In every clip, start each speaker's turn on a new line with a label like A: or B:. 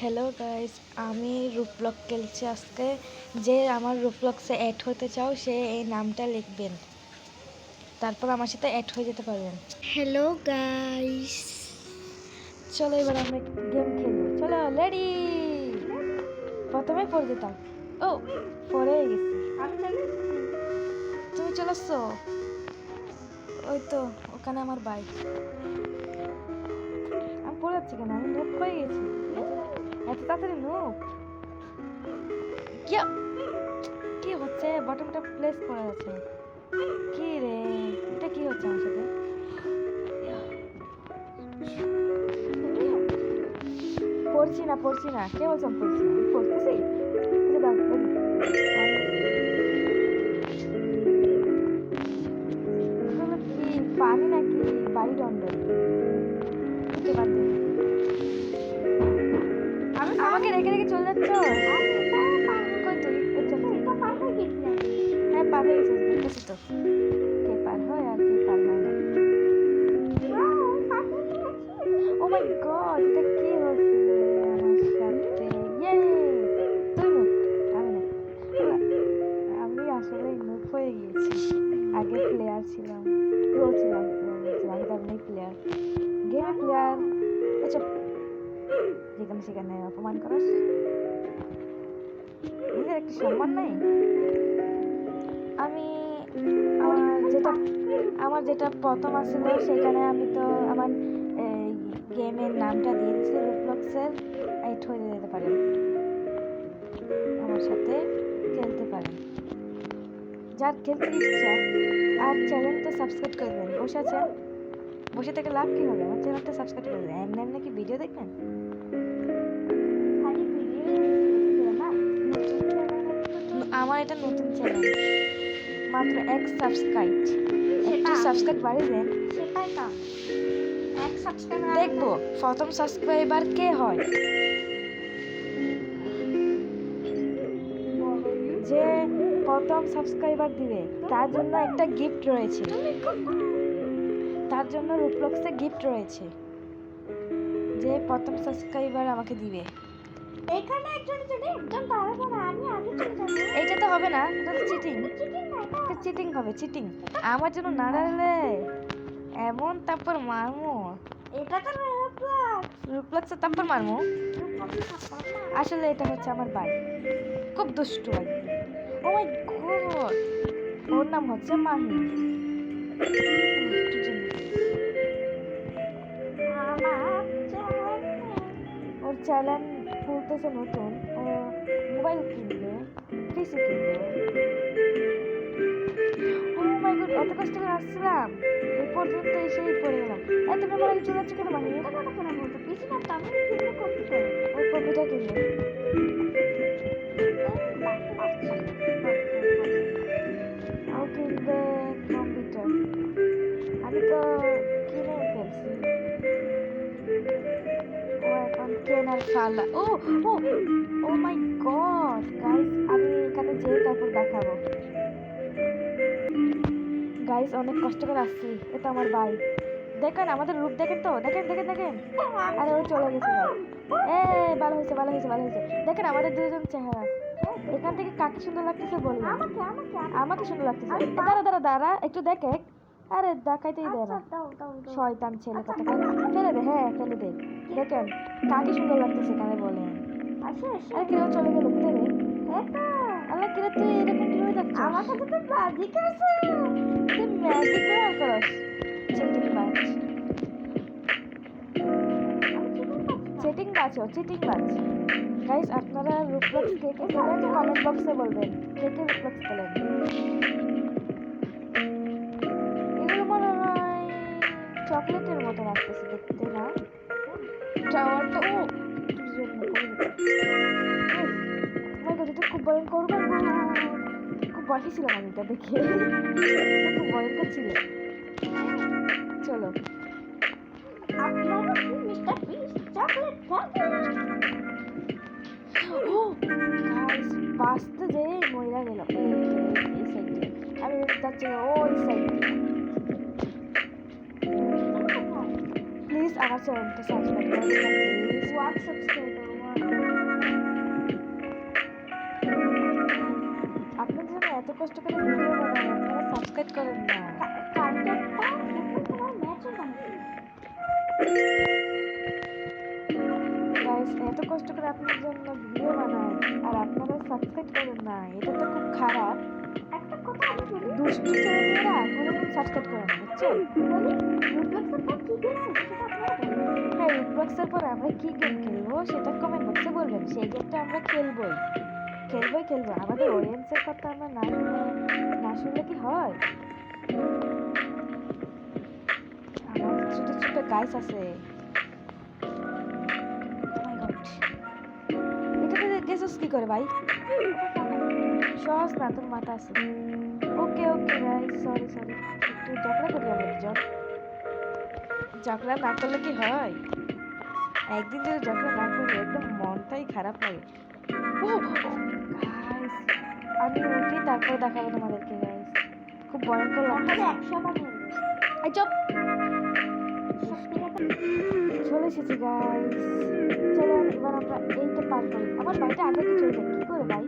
A: Hello guys, আমি রূপলক খেলছি আজকে। যে আমার রূপলক্সে অ্যাড হতে চাও সে এই নামটা লিখবেন, তারপর আমার সাথে অ্যাড হয়ে যেতে পারবেন।
B: হ্যালো গাইস,
A: চলো এবার আমরা গেম খেলি। চলো রেডি। প্রথমে পড়ে যেতাম। ও পড়ে গেছি। তুমি চলে আসছো? ওই তো ওখানে আমার বাইক। আমি পড়ে যাচ্ছি কেন? আমি নোট হয়ে গেছি। এত তাড়াতাড়ি নোট কি হচ্ছে? বটমটা প্লেস করা আছে। কি রে, এটা কি হচ্ছে আমার সাথে? পড়ছি না, কে বলছেন পড়ছি না? পড়তেছি। কি পানি নাকি বায়ুদণ্ড? আমাকে রেখে রেখে চলে যাচ্ছ? কই তুই? হ্যাঁ, পার হয়ে গেছিস, দেখতেছি তো। কে পার হয় আর কে পার হয় না। ও মাই গড, এটা কি হচ্ছে আমার সাথে? ইয়ে, তুই নুক, আমি না। আমি আসলে নুক হয়ে গিয়েছি। আগে প্লেয়ার ছিলাম, প্রো ছিলাম, তার নেই প্লেয়ার, গেমে প্লেয়ার। এসব যেখানে সেখানে অপমান করাস, নিজের একটা সম্মান নাই। আমি আমার যেটা প্রথম আসছিল সেখানে আমি তো আমার গেমের নামটা দিয়ে দিচ্ছি রূপলক্সের। এইট হয়ে যেতে পারেন, আমার সাথে খেলতে পারেন যার খেলতে ইচ্ছা। আর চ্যানেল তো সাবস্ক্রাইব করে দেবেন। বসে থেকে লাভ কি হবে? আমার চ্যানেলটা সাবস্ক্রাইব করে দেবেন। এমনি এমনি কি ভিডিও দেখবেন? আমার এটা নতুন চ্যানেল, মাত্র 1 সাবস্ক্রাইব। একটু সাবস্ক্রাইব বাড়িয়ে দেন।
B: সেটাই তো, এক সাবস্ক্রাইবার
A: দেখবো প্রথম সাবস্ক্রাইবার কে হয়। যে প্রথম সাবস্ক্রাইবার দিবে তার জন্য একটা গিফট রয়েছে, তার জন্য রূপলক্সে গিফট রয়েছে। যে প্রথম সাবস্ক্রাইবার আমাকে দিবে।
B: এখানে একজন যদি একজন দাঁড়াবো না, আমি আগে চলে যাবো।
A: এইটা তো হবে না, এটা তো চিটিং। চিটিং হবে, চিটিং। আমার জন্য না দাঁড়ালে এমন তারপর মারমো।
B: এটা তো
A: রূপলক্সে তারপর মারমো। আসলে এটা হচ্ছে আমার ভাই, খুব দুষ্টু ভাই। ও মাই গড, ওর নাম হচ্ছে মাহি। ওর চ্যানেল খুলতেছে নতুন, ও মোবাইল কিনবে, পিসি কিনবে। ও মাই গড, এত কষ্ট করে আসছিলাম, এই পর্যন্ত এসেই পড়ে গেলাম। এত মেমোরি চলে যাচ্ছে কেন মাহি?
B: পিসি না, আমি কিনবো কম্পিউটার।
A: ওই কম্পিউটার কিনবে। ও কিনবে কম্পিউটার, আমি তো কিনে ফেলছি। ও এখন কেনার পালা। ও ও ও মাই গড গাইস, আমি এখানে যেয়ে তারপর দেখাবো। গাইস অনেক কষ্ট করে আসছি, এটা আমার ভাই। দেখেন আমাদের রূপ, দেখেন তো, দেখেন দেখেন দেখেন। আরে ও চলে গেছে। এ ভালো হয়েছে, ভালো হয়েছে, ভালো হয়েছে। দেখেন আমাদের দুজন চেহারা। এখান থেকে কাকে সুন্দর লাগতেছে বলুন? আমাকে সুন্দর লাগতেছে। দাঁড়া দাঁড়া দাঁড়া, একটু দেখে। আরে দেখাইতেই দেয় না, শয়তান ছেলে কথা। ফেলে দে, হ্যাঁ ফেলে দে। দেখেন কাকে সুন্দর লাগতেছে এখানে বলেন? আরে কি ও চলে গেল কোথায় রে? আল্লাহ, কিরে তুই এরকম কিভাবে যাচ্ছিস?
B: আমার কাছে তো ম্যাজিক আছে।
A: তুই ম্যাজিক ব্যবহার করস? চিটিং বাজ, চিটিং বাজ। গাইস আপনারা রূপলক্স কে কে খেলেন কমেন্ট বক্সে বলবেন, কে কে রূপলক্স খেলেন। এগুলো মনে হয় চকলেটের মতো লাগতেছে দেখতে, না? টাওয়ারটা ও এটা খুব ভয়ঙ্কর, খুব ভয় ছিলাম আমি এটা দেখে। খুব ভয়ঙ্কর ছিল। চলো
B: আপনারা কি মিস্টার বিস চকলেট খাবেন?
A: ও গাইস, বাসতে যে মইরা গেল এই সাইডে। আমি যাচ্ছি ওই সাইডে। প্লিজ আমার চ্যানেলটা সাবস্ক্রাইব করুন প্লিজ।
B: হোয়াটসঅ্যাপ সাবস্ক্রাইবার
A: কষ্ট করে ভিডিও বানাই, আপনারা সাবস্ক্রাইব করেন না।
B: কার্টুনটা কিন্তু তোমার ম্যাচও বানাতে
A: গাইস, এত কষ্ট করে আপনার জন্য ভিডিও বানাই আর আপনারা সাবস্ক্রাইব করেন না, এটা তো খুব খারাপ।
B: একটা কথা আমি বলি
A: দুষ্টু ছেলেমেয়েরা কোনোদিন সাবস্ক্রাইব করে না, বুঝছেন?
B: বলি রুবলক্সের পর কি গেম আছে সেটা আপনারা বলুন।
A: হ্যাঁ, রুবলক্সের পর আমরা কি গেম খেলবো সেটা কমেন্ট বক্সে বলবেন। সেই গেমটা আমরা খেলবো। আমাদের অডিয়েন্সের কথা আমরা না শুনলে কি হয়? আমাদের ছোট ছোট গাইস আছে। এটাতে গেছস কি করে ভাই? সহজ না, তোর মাথা আছে। ওকে ভাই, সরি একটু ঝগড়া করি আমরা দুজন। ঝগড়া না করলে কি হয়? একদিন যদি ঝগড়া না করি একদম মনটাই খারাপ লাগে। গাইস, আমি উঠি তারপর দেখাবো তোমাদেরকে গাইস। খুব ভয়ঙ্কর
B: তাহলে
A: লাগছে।
B: 100 বার বলবে
A: এই চুপ।
B: সত্যি কথা
A: চলে এসেছি গাইস। চলো এবার আমরা এইটা পার করি। আমার বাড়িটা আগে কি চলে যায় কি করে ভাই?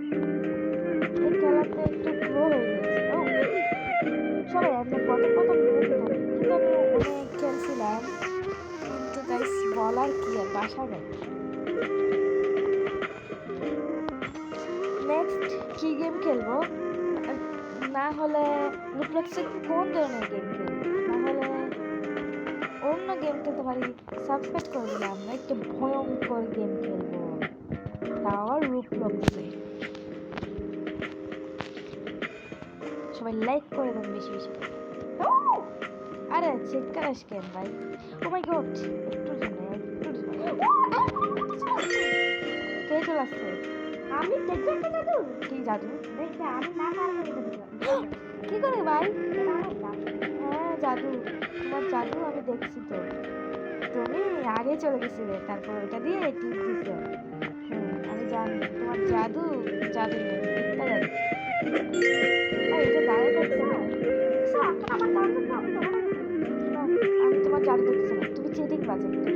A: এই খেলাতে একটু প্রো হয়ে গেছে। ও সবাই এমনি প্রথম ভেবেছিল, কিন্তু আমি অনেক খেলছিলাম, কিন্তু গাইস বলার কি আর বাসা নেই। নেক্সট কি গেম খেলবো? না হলে রুবলক্সে কোন ধরনের গেম খেলবো? না হলে অন্য গেম খেলতে পারি। সাবস্ক্রাইব করে দিলে আমরা একটা ভয়ঙ্কর গেম খেলবো, তাও আবার রুবলক্সে। সবাই লাইক করে দেন বেশি বেশি করে। আরে চিৎকার আস কেন ভাই? ও মাই গড, একটু কে চলে আসছে?
B: আমি দেখতে একটা জাদু
A: কি জাদু?
B: দেখতে আমি না পারবো এটা দিলাম
A: কি করে ভাই?
B: এটা আমার জাদু
A: হ্যাঁ জাদু, তোমার জাদু আমি দেখছি তো। তুমি আগে চলে গেছিলে, তারপর ওটা দিয়ে টিপ দিছো। আমি জানি তোমার জাদু নেই, মিথ্যা জাদু। ভাই এটা দাঁড়ায় থাকছে না।
B: স্যার এখন আমার জাদু না আমি তোমার
A: না, আমি তোমার জাদু দেখতেছি না, তুমি চিটিং বাজ একটা।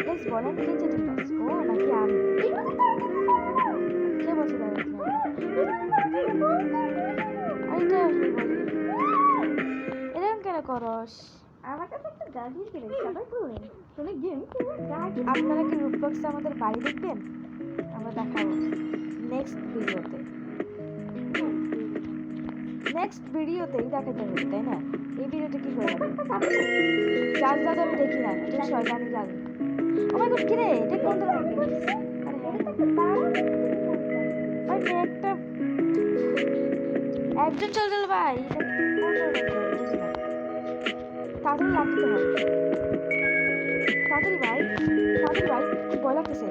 A: প্লিজ বলেন কে চিটিং বাজ, ও নাকি আমি? কে বলছে দাঁড়াতে হবে? এইটা কি বলি, এরকম কেন করস?
B: আমার কাছে একটা জাদু ছিল সবাই বলে তুমি গেম জাদু
A: আপনারা কি রুবলক্সে আমাদের বাড়ি দেখবেন? আমরা দেখাবো নেক্সট ভিডিওতেই দেখাতে হবে, তাই না? এই ভিডিওটা কি করে জাদু আমি দেখি না, তুই শয়তানি জাদু। ও মাই গড, কি রে এটা কোন ধরনের গেম? আরে হ্যাঁ ভাই একটা একজন চলে গেল ভাই, এটা কোন ধরনের গেম বুঝি না। তাড়াতাড়ি লাগতে হবে, তাড়াতাড়ি ভাই খুব ভয় লাগতেছে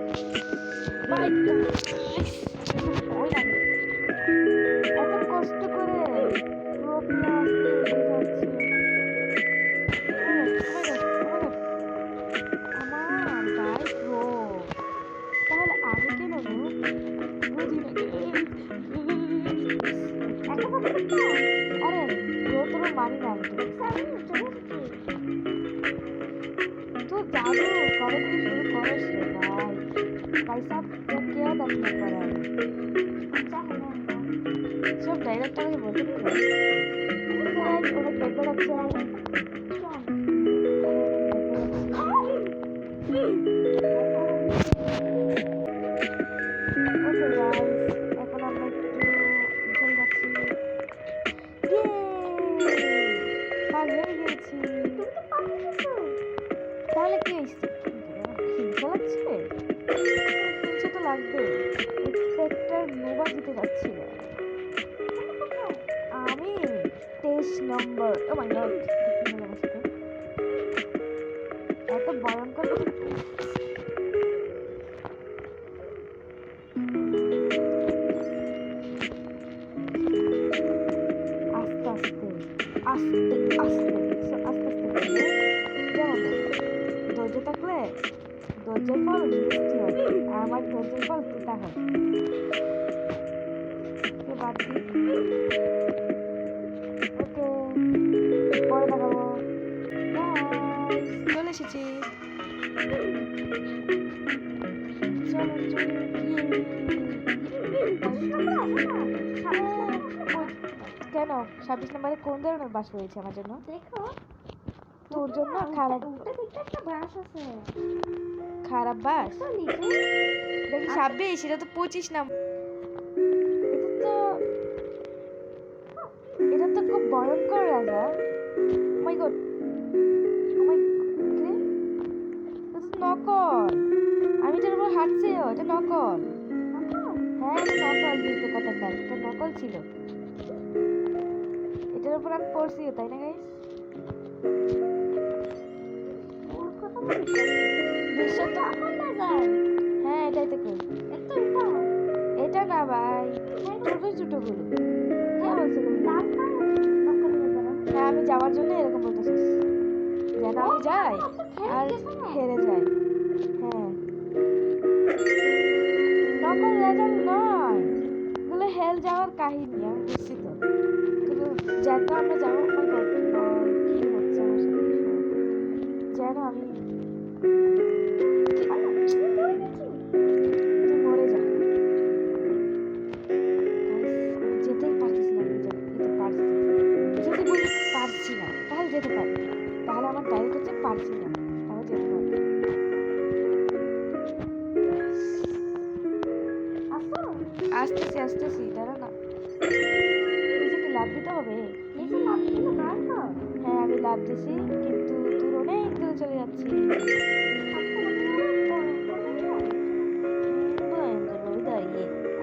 A: ভাই। ভয় লাগে, এত কষ্ট করে প্রো প্লেয়ার যাচ্ছে। আমার ভাই প্রো, তাহলে আমি কেন বুঝি না।
B: একটা কথা বলতো
A: আরে প্রো তোর মানি না আমি তো।
B: আমি চলে এসেছি
A: तू जादू करे तू शुरू करो से भाई साहब क्या देखने पर है?
B: আচ্ছা হলো
A: सब डायरेक्ट আমি বলতে পারি গাইস, অনেক পেপার আছে। ওকে গাইস, এখন আমরা একটু চলে যাচ্ছি। পার হয়ে গেছি।
B: তুমি তো পারবে না
A: তাহলে কি হয়েছে? হিংসা লাগছে? হিংসা তো লাগবে, এক্সপেক্টার নোভা জিতে যাচ্ছিল। আমি 23 নম্বর। ও মাই গড, এত ভয়ঙ্কর। আস্তে আস্তে আস্তে আস্তে আস্তে আস্তে যেমন ধৈর্য থাকলে ধৈর্যের ফল মিষ্টি হয়, আর আমার ধৈর্যের ফল তিতা হয়। বাদ দিই, ওকে পরে দেখাবো। চলে এসেছি, চলো চলো কেন 26 নম্বরে কোন ধরনের বাস রয়েছে আমার জন্য
B: দেখো
A: তোর জন্য খারাপ
B: উল্টা দিকটা একটা বাস আছে
A: খারাপ বাস
B: তো নিচে
A: দেখি 26 এটা তো 25 নাম্বার এটা তো খুব ভয়ঙ্কর রাজা মাই গড মাই এটা তো নকল আমি এটার উপর হাঁটছি এটা নকল হ্যাঁ এটা নকল কিন্তু কথা নাই এটা নকল ছিল এটার উপর আমি পড়ছি তাই না গাইস
B: ওর কথা বলছি
A: বিশ্ব তো হ্যাঁ এটাই তো কই এটা না ভাই ছোট ছোট গুলো কে বলছে হ্যাঁ আমি যাওয়ার জন্য এরকম বলতেছিস যেন আমি যাই আর হেরে যাই হ্যাঁ নকল রেজাল্ট নয় এগুলো হেল যাওয়ার কাহিনী আমি বুঝছি তো কিন্তু যেন আমরা যাবো আমার কি হচ্ছে আমার সাথে যেন আমি তুই মরে যা আমি যেতেই পারছিস না আমি যেতে পারছি যদি বলি পারছি না তাহলে যেতে পারি তাহলে আমার ডাইরেক্ট হচ্ছে পারছি না তাহলে যেতে পারি আসতেছি আসতেছি দাঁড়া না নিচে কি লাভ দিতে হবে হ্যাঁ আমি লাভ দিছি কিন্তু তোর অনেক দূরে চলে যাচ্ছি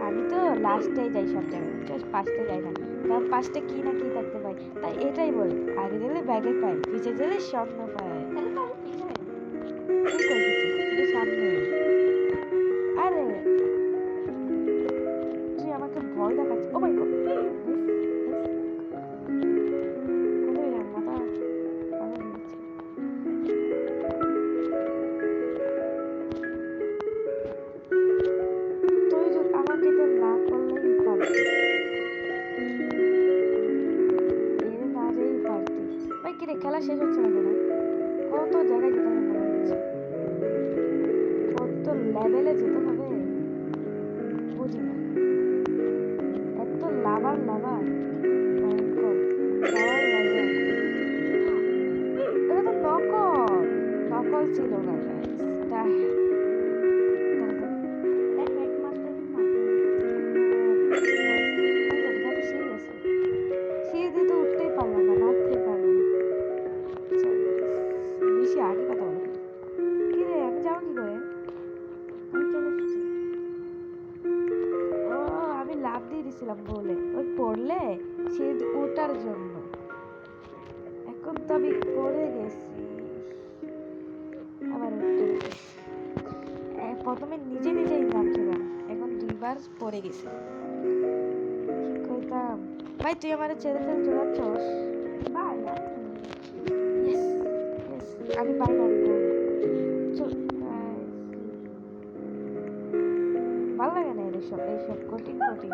A: আমি তো লাস্টে যাই সব জায়গায় জাস্ট ফার্স্টে যাই না কারণ ফার্স্টে কি না কি থাকতে পাই তাই এটাই বলে আগে গেলে ব্যাগে পাই পিছিয়ে গেলে স্বপ্ন পাই তুই কই গেছিস? তুই সামনে আরে তুই আমাকে ভয় দেখাচ্ছিস ও মাই গড মাথা পাগল হয়ে যাচ্ছে। তুই যদি আমাকে তো না করলেই পারতি এর না যেই পারতি ভাই কিরে খেলা শেষ হচ্ছে না কেন কত জায়গায় যেতে হবে মনে হচ্ছে কত লেভেলে যেতে হবে বুঝি না এত লাভার লাভার ভয়ঙ্কর লাভার লাভার এটা তো নকল নকল ছিল গাইস এটা সিঁড়ি দিয়ে তো উঠতেই পারলাম না নামতেই পারলাম না বেশি আগে কথা বলো কি রে আমি যাবো কি করে ও আমি লাভ দিয়ে দিছিলাম বলে ওই পড়লে সিঁড়ি ওঠার জন্য এখন তো আমি পড়ে গেছি আবার উঠতে গেছি প্রথমে নিজে নিজেই নামছিলাম এখন দুইবার পড়ে গেছি কি কইতাম ভাই তুই আমার ছেড়ে ছেড়ে চলে যাচ্ছস ইয়েস ইয়েস আমি পাই না চল ভালো লাগে না এইসব কঠিন কঠিন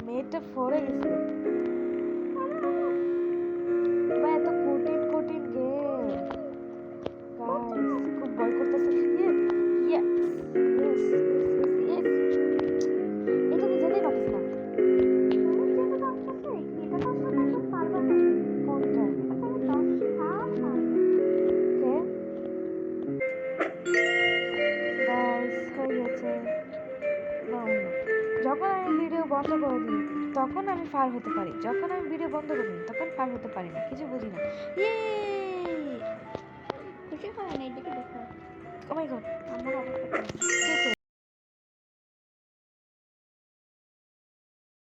A: মেয়েটা পড়ে গেছে ভাই এত কঠিন কঠিন গেম গাইস খুব ভয় করতেছে ইয়েস ইয়েস ইয়েস এটাতে যেতেই পারতেছি না কোনটা কে গাইস হয়ে গেছে যখন আমি ভিডিও বন্ধ করে দিই তখন আমি পার হতে পারি যখন আমি ভিডিও বন্ধ করে দিই তখন পার হতে পারি না কিছু বুঝি না ইয়ে
B: খুশি হয় না এদিকে দেখো
A: ও মাই গড
B: আমার অবস্থা
A: কে